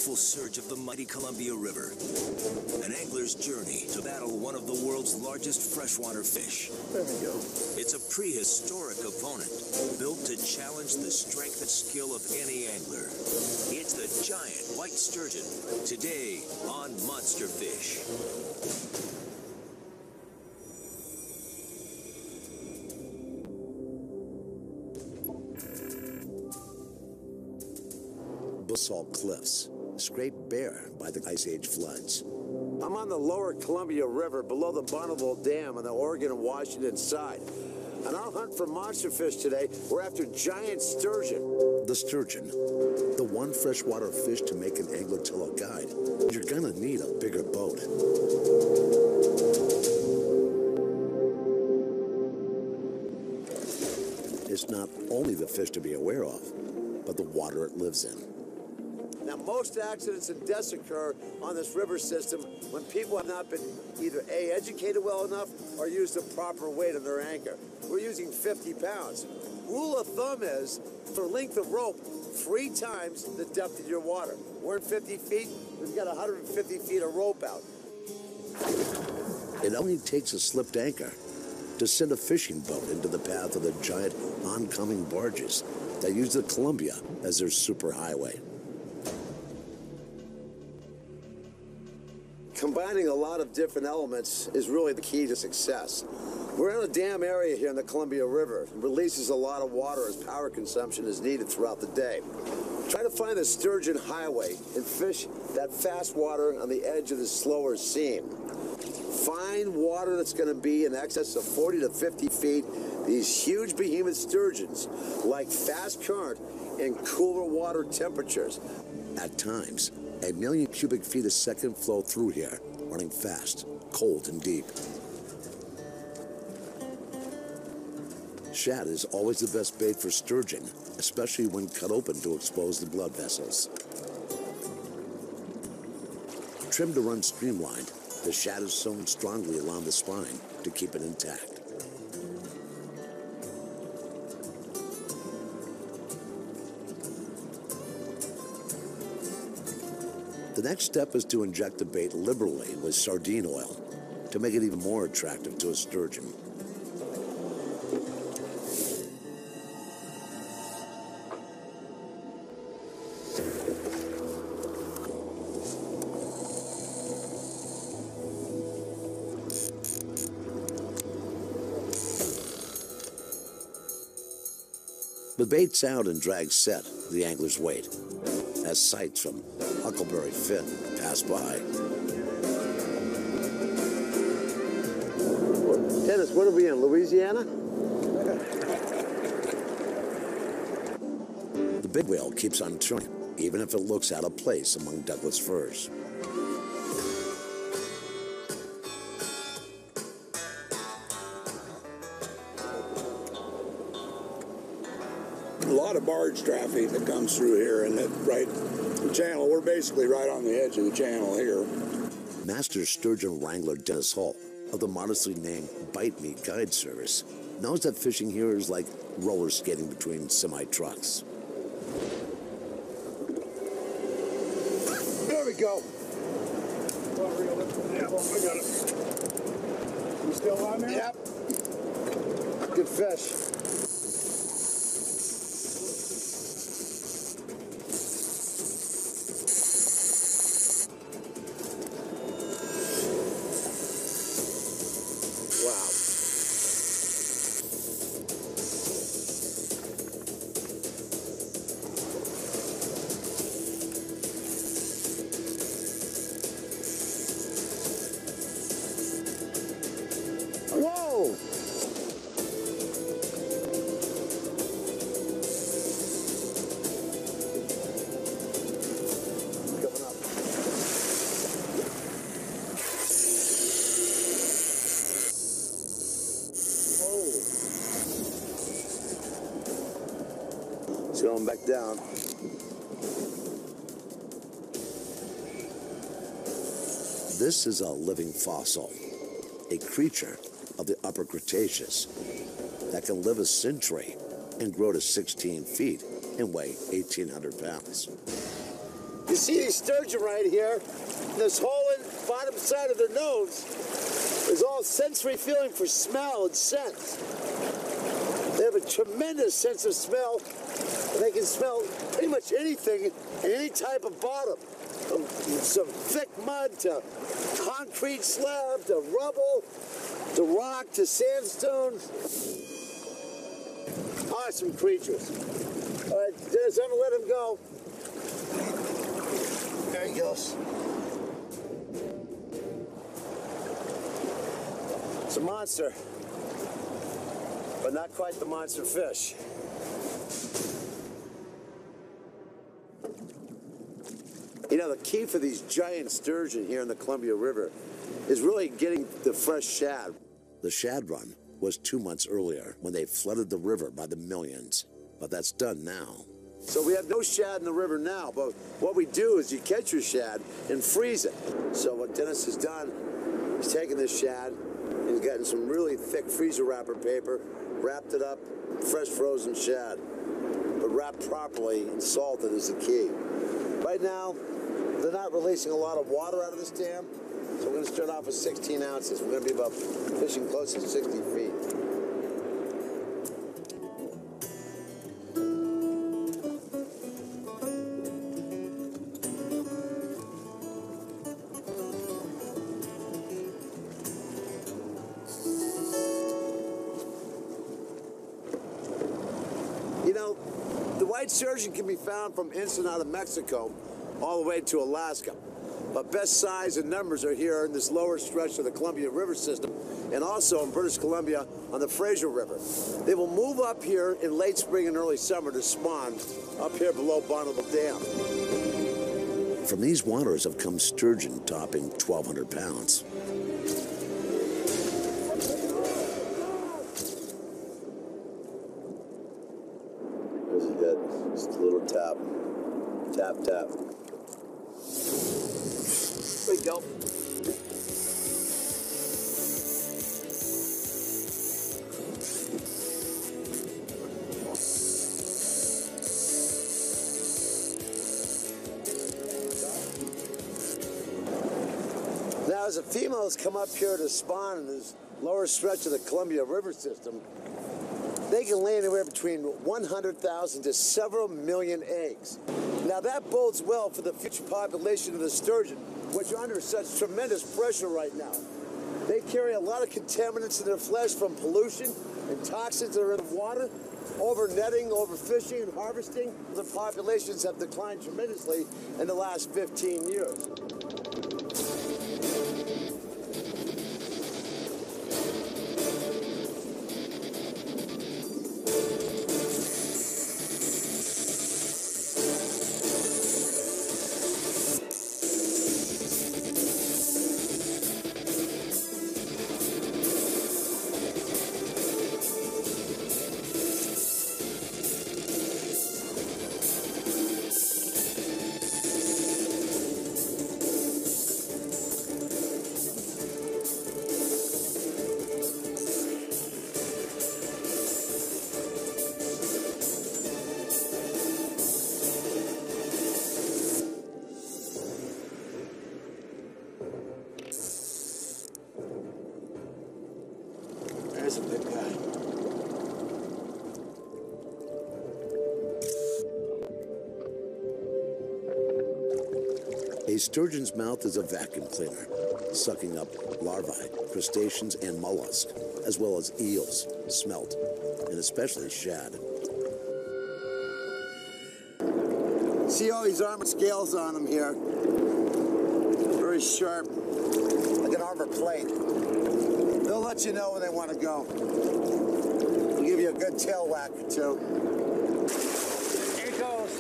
powerful surge of the mighty Columbia River. An angler's journey to battle one of the world's largest freshwater fish. There we go. It's a prehistoric opponent, built to challenge the strength and skill of any angler. It's the giant white sturgeon, today on Monster Fish. Basalt cliffs, scraped bare by the Ice Age floods. I'm on the lower Columbia River below the Bonneville Dam on the Oregon and Washington side. On our hunt for monster fish today, we're after giant sturgeon. The sturgeon, the one freshwater fish to make an angler tell a guide, you're gonna need a bigger boat. It's not only the fish to be aware of, but the water it lives in. Now, most accidents and deaths occur on this river system when people have not been either A, educated well enough or used the proper weight on their anchor. We're using 50 pounds. Rule of thumb is, for length of rope, 3 times the depth of your water. We're at 50 feet, we've got 150 feet of rope out. It only takes a slipped anchor to send a fishing boat into the path of the giant oncoming barges that use the Columbia as their superhighway. Combining a lot of different elements is really the key to success. We're in a dam area here in the Columbia River. It releases a lot of water as power consumption is needed throughout the day. Try to find the sturgeon highway and fish that fast water on the edge of the slower seam. Find water that's going to be in excess of 40 to 50 feet. These huge behemoth sturgeons like fast current and cooler water temperatures. At times, 1 million cubic feet a second flow through here, running fast, cold, and deep. Shad is always the best bait for sturgeon, especially when cut open to expose the blood vessels. Trimmed to run streamlined, the shad is sewn strongly along the spine to keep it intact. The next step is to inject the bait liberally with sardine oil to make it even more attractive to a sturgeon. With baits out and drag set, the angler's wait, as sights from Huckleberry Finn pass by. Dennis, what are we in, Louisiana? The big whale keeps on turning, even if it looks out of place among Douglas firs. A lot of barge traffic that comes through here, and the channel, we're basically right on the edge of the channel here. Master sturgeon wrangler Dennis Hull of the modestly named Bite Me Guide Service knows that fishing here is like roller skating between semi-trucks. There we go. Yeah, I got it. You still on there? Yep. Good fish. Whoa! Coming up. Whoa. It's going back down. This is a living fossil, a creature of the Upper Cretaceous that can live a century and grow to 16 feet and weigh 1,800 pounds. You see these sturgeon right here? This hole in the bottom side of their nose is all sensory feeling for smell and scent. They have a tremendous sense of smell, and they can smell pretty much anything in any type of bottom. From some thick mud to concrete slab to rubble to rock to sandstone. Awesome creatures. All right, Dennis, I'm gonna let him go. There he goes. It's a monster, but not quite the monster fish. You know, the key for these giant sturgeon here in the Columbia River is really getting the fresh shad. The shad run was 2 months earlier when they flooded the river by the millions, but that's done now. So we have no shad in the river now, but what we do is you catch your shad and freeze it. So what Dennis has done, he's taken this shad, he's gotten some really thick freezer wrapper paper, wrapped it up, fresh frozen shad. But wrapped properly and salted is the key. Right now, they're not releasing a lot of water out of this dam, so we're going to start off with 16 ounces. We're going to be about fishing close to 60 feet. You know, the white sturgeon can be found from Ensenada, Mexico, all the way to Alaska. But best size and numbers are here in this lower stretch of the Columbia River system and also in British Columbia on the Fraser River. They will move up here in late spring and early summer to spawn up here below Bonneville Dam. From these waters have come sturgeon topping 1,200 pounds. There's a hit. Just a little tap. Tap, tap. There you go. Now, as the females come up here to spawn in this lower stretch of the Columbia River system, they can lay anywhere between 100,000 to several million eggs. Now that bodes well for the future population of the sturgeon, which are under such tremendous pressure right now. They carry a lot of contaminants in their flesh from pollution and toxins that are in the water, over netting, overfishing, and harvesting. The populations have declined tremendously in the last 15 years. There's a big guy. A sturgeon's mouth is a vacuum cleaner, sucking up larvae, crustaceans, and mollusks, as well as eels, smelt, and especially shad. See all these armored scales on them here? Very sharp, like an armor plate. They'll let you know when they want to go. They'll give you a good tail whack or two. Here it goes.